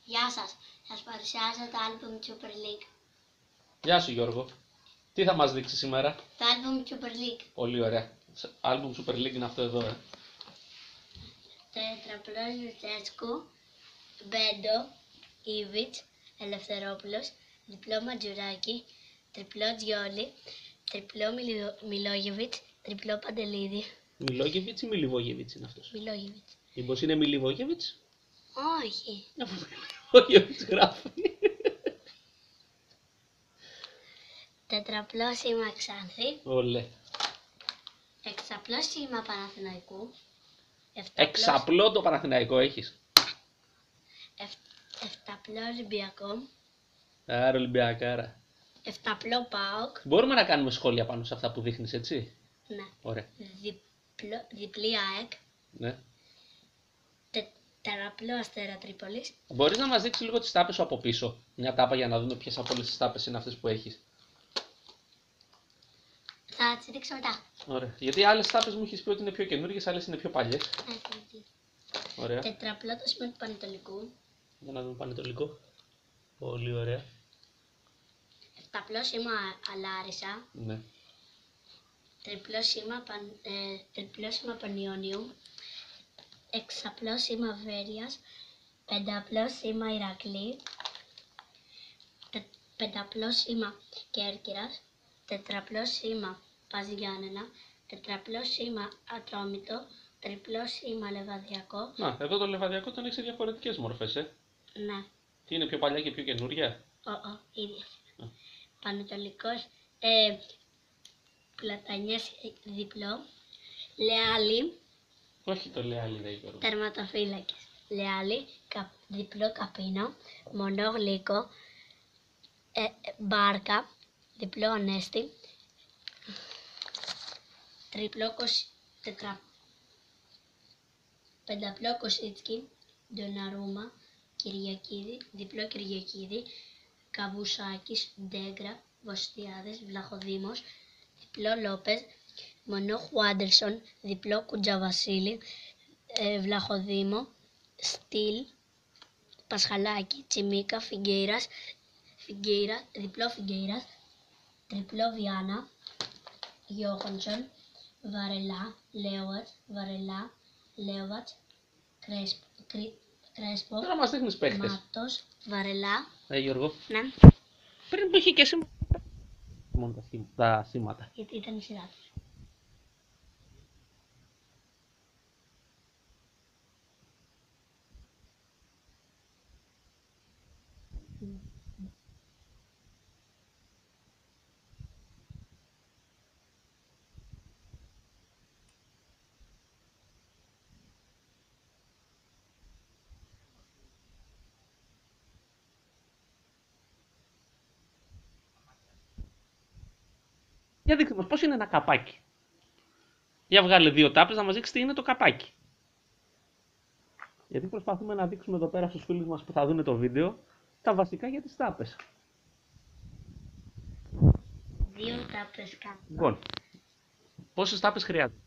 Γεια σας. Σας παρουσιάζω το άλμπουμ Super League. Γεια σου Γιώργο. Τι θα μας δείξει σήμερα? Το άλμπουμ Super League. Πολύ ωραία. Άλμπουμ Super League είναι αυτό εδώ, Τετραπλός Λουτσέσκου, Μπέντο, Ήβιτς, Ελευθερόπουλος, διπλό Ματζουράκι, τριπλό Τζιόλι, τριπλό Μιλόγεβιτς, τριπλό Παντελίδη. Μιλόγεβιτς ή Μιλιβόγεβιτς είναι αυτός? Μιλόγεβιτς. Μήπως είναι Μιλιβόγεβιτς? Όχι. Μιλιβόγεβιτς γράφει. Τετραπλό σήμα Ξάνθη, Ολέ. εξαπλό σήμα Παναθηναϊκού, Εξαπλό το Παναθηναϊκό έχεις. εφταπλό Ολυμπιακό, Άρα Ολυμπιακάρα. εφταπλό ΠΑΟΚ, Μπορούμε να κάνουμε σχόλια πάνω σε αυτά που δείχνεις, έτσι? ναι. Ωραία. Διπλή ΑΕΚ, Ναι. τετραπλό Αστέρα Τρίπολης. Μπορείς να μας δείξεις λίγο τις τάπες σου από πίσω? Μια τάπα για να δούμε ποιες από όλες τις τάπες είναι αυτές που έχεις. Θα τις δείξω μετά. Ωραία. Γιατί άλλες τάπες μου έχεις πει ότι είναι πιο καινούργιες, άλλες είναι πιο παλιές. Ωραία. Τετραπλό το σήμα του Πανετολικού. Για να δούμε Πανετολικό. Πολύ ωραία. Εφταπλό σήμα Αλάρισα. Ναι. Τριπλό σήμα Πανιόνιου. Εξαπλό σήμα Βέρειας. Πενταπλό σήμα Ηρακλή. Πενταπλό σήμα Κέρκυρας. Τετραπλό σήμα Παζιάννενα. Τετραπλό σήμα Ατρόμητο. Τριπλό σήμα Λεβαδιακό. Να, εδώ το λεβαδιακό τον έχει σε διαφορετικές μορφές, Ναι. Τι είναι πιο παλιά και πιο καινούρια? Ίδια. Πανετολικός, Πλατανιές διπλό, Λεάλη, Όχι το λέει άλλη, δεν Γιώργο. τερματοφύλακες. Λεάλη, διπλό Καπίνο, μονό Γλύκο, Μπάρκα, διπλό Ανέστη, τριπλό πενταπλό Κοσίτσκι, Ντοναρούμα, Κυριακίδη, διπλό Κυριακίδη, Καβουσάκης, Ντέγκρα, Βοστιάδες, Βλαχοδήμος, διπλό Λόπez, μονό Χουάντερσον, διπλό Κουτζαβασίλη, Βλαχοδήμο, Στυλ, Πασχαλάκη, Τσιμίκα, Φιγκέιρα, διπλό Φιγκέιρας, τριπλό Βιάνα, Γιόχανσον, Βαρελά, Λέοβατς, Κρέσπο, Τώρα μας δείχνεις παίχτες. Μάτος, Βαρελά. Γιώργο. Ναι, Πριν που είχε και σήμερα. Μόνο τα σήματα. γιατί ήταν η σειρά τους. Για δείξτε μας πώς είναι ένα καπάκι. Για βγάλε δύο τάπες να μας δείξει τι είναι το καπάκι. Γιατί προσπαθούμε να δείξουμε εδώ πέρα στους φίλους μας που θα δουν το βίντεο τα βασικά για τις τάπες. Δύο τάπες κάτω. Λοιπόν, πόσες τάπες χρειάζεται?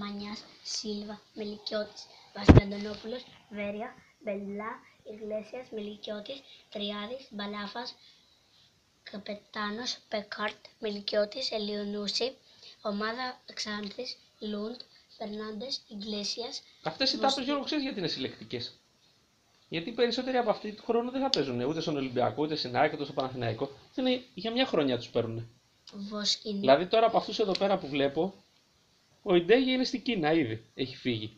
Βαρμανιάς, Σίλβα, Μελικιώτης, Βασιλαντονόπουλος, Βέρεια, Μπελά, Ιγλέσιας, Μελικιώτης, Τριάδης, Μπαλάφας, Καπετάνος, Πεκάρτ, Μελικιώτης, Ελιονούση, ομάδα Ξάνθης, Λούντ, Φερνάντες, Ιγλέσιας. Αυτές οι τάπες, Γιώργο, ξέρεις γιατί είναι συλλεκτικές? Γιατί οι περισσότεροι από αυτοί του χρόνου δεν θα παίζουν ούτε στον Ολυμπιακό, ούτε στην ΑΕΚ, ούτε στο Παναθηναϊκό. Είναι για μια χρονιά τους παίρνουν. Βοσκίνη. Δηλαδή τώρα από αυτούς εδώ πέρα που βλέπω, ο Ιντέγε είναι στην Κίνα ήδη. Έχει φύγει.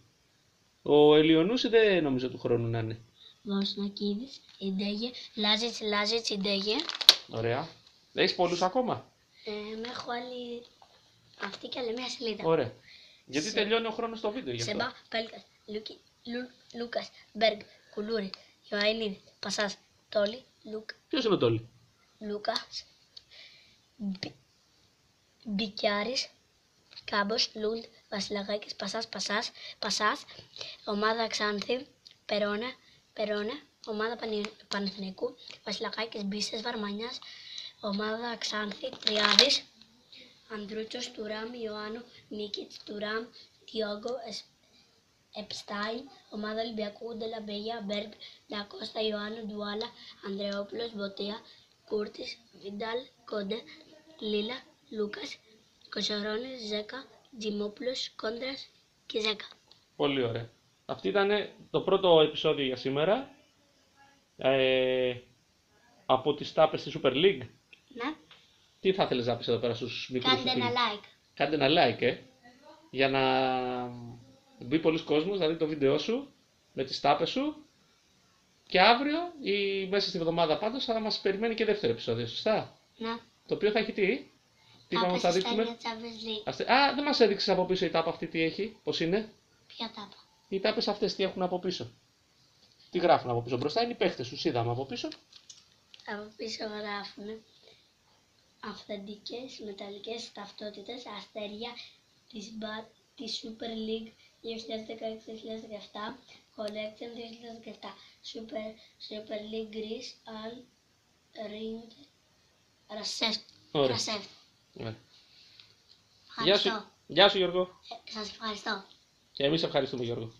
Ο Ελιονούση δεν νομίζω του χρόνου να είναι. Βοσνακίδης, Ιντέγε, Λάζιτς, Ιντέγε. Ωραία. Έχεις πολλούς ακόμα? Με έχω άλλη αυτή και άλλη μια σελίδα. Ωραία. Γιατί τελειώνει ο χρόνος στο βίντεο γι' αυτό. Σεμπά, Πέλκας, Λούκας, Μπέργκ, Κουλούρη, Ιωαηλίδη, Πασάς, Τόλι, Ποιος είναι ο Τόλι? Λούκας, Μπικιάρης, Κάμπος, Λούντ, Βασιλαγάκης, Πασάς, ομάδα Ξάνθη, Περώνα, ομάδα Παναθηναϊκού, Βασιλαγάκης, Μπίσες, Βαρμανιάς, ομάδα Ξάνθη, Τριάδης, Ανδρούτσος, Τουράμ, Ιωάννου, Νίκητς, Τουράμ, Διόγκο, Επστάιν, ομάδα Ολυμπιακού, Ντελαμπέγια, Μπέργκ, Ντακώστα, Ιωάννου, Ντουάλα, Ανδρεόπουλος, Μποτία, Κούρτης, Βιντάλ, Κόντε, Λίλα, Λούκας, Κοσορώνης, Ζέκα, Τζιμόπουλος, Κόντρας και Ζέκα. Πολύ ωραία. Αυτό ήταν το πρώτο επεισόδιο για σήμερα. Από τις τάπες στη Super League. Ναι. Τι θα ήθελες να πεις εδώ πέρα στους μικρούς? Κάντε ένα like. Κάντε ένα like, για να μπει πολλοί κόσμος να δει το βίντεο σου με τις τάπες σου. Και αύριο ή μέσα στη εβδομάδα πάντως θα μας περιμένει και δεύτερο επεισόδιο, σωστά? Ναι. Το οποίο θα έχει τι θα μας τα δείξουμε? Α, δεν μας έδειξες από πίσω η τάπα αυτή τι έχει, πώς είναι? Ποια τάπα? Οι τάπες αυτές τι έχουν από πίσω? Τι γράφουν από πίσω? Μπροστά είναι οι παίχτες, τους είδαμε από πίσω. Από πίσω γράφουν αυθεντικές μεταλλικές ταυτότητες, αστέρια της Super League 2016-2017, Collection 2017, Super League Greece, Al Ring Raseft. Ωραία. Ευχαριστώ. Γεια σου Γιώργο. Σας ευχαριστώ. Και εμείς ευχαριστούμε Γιώργο.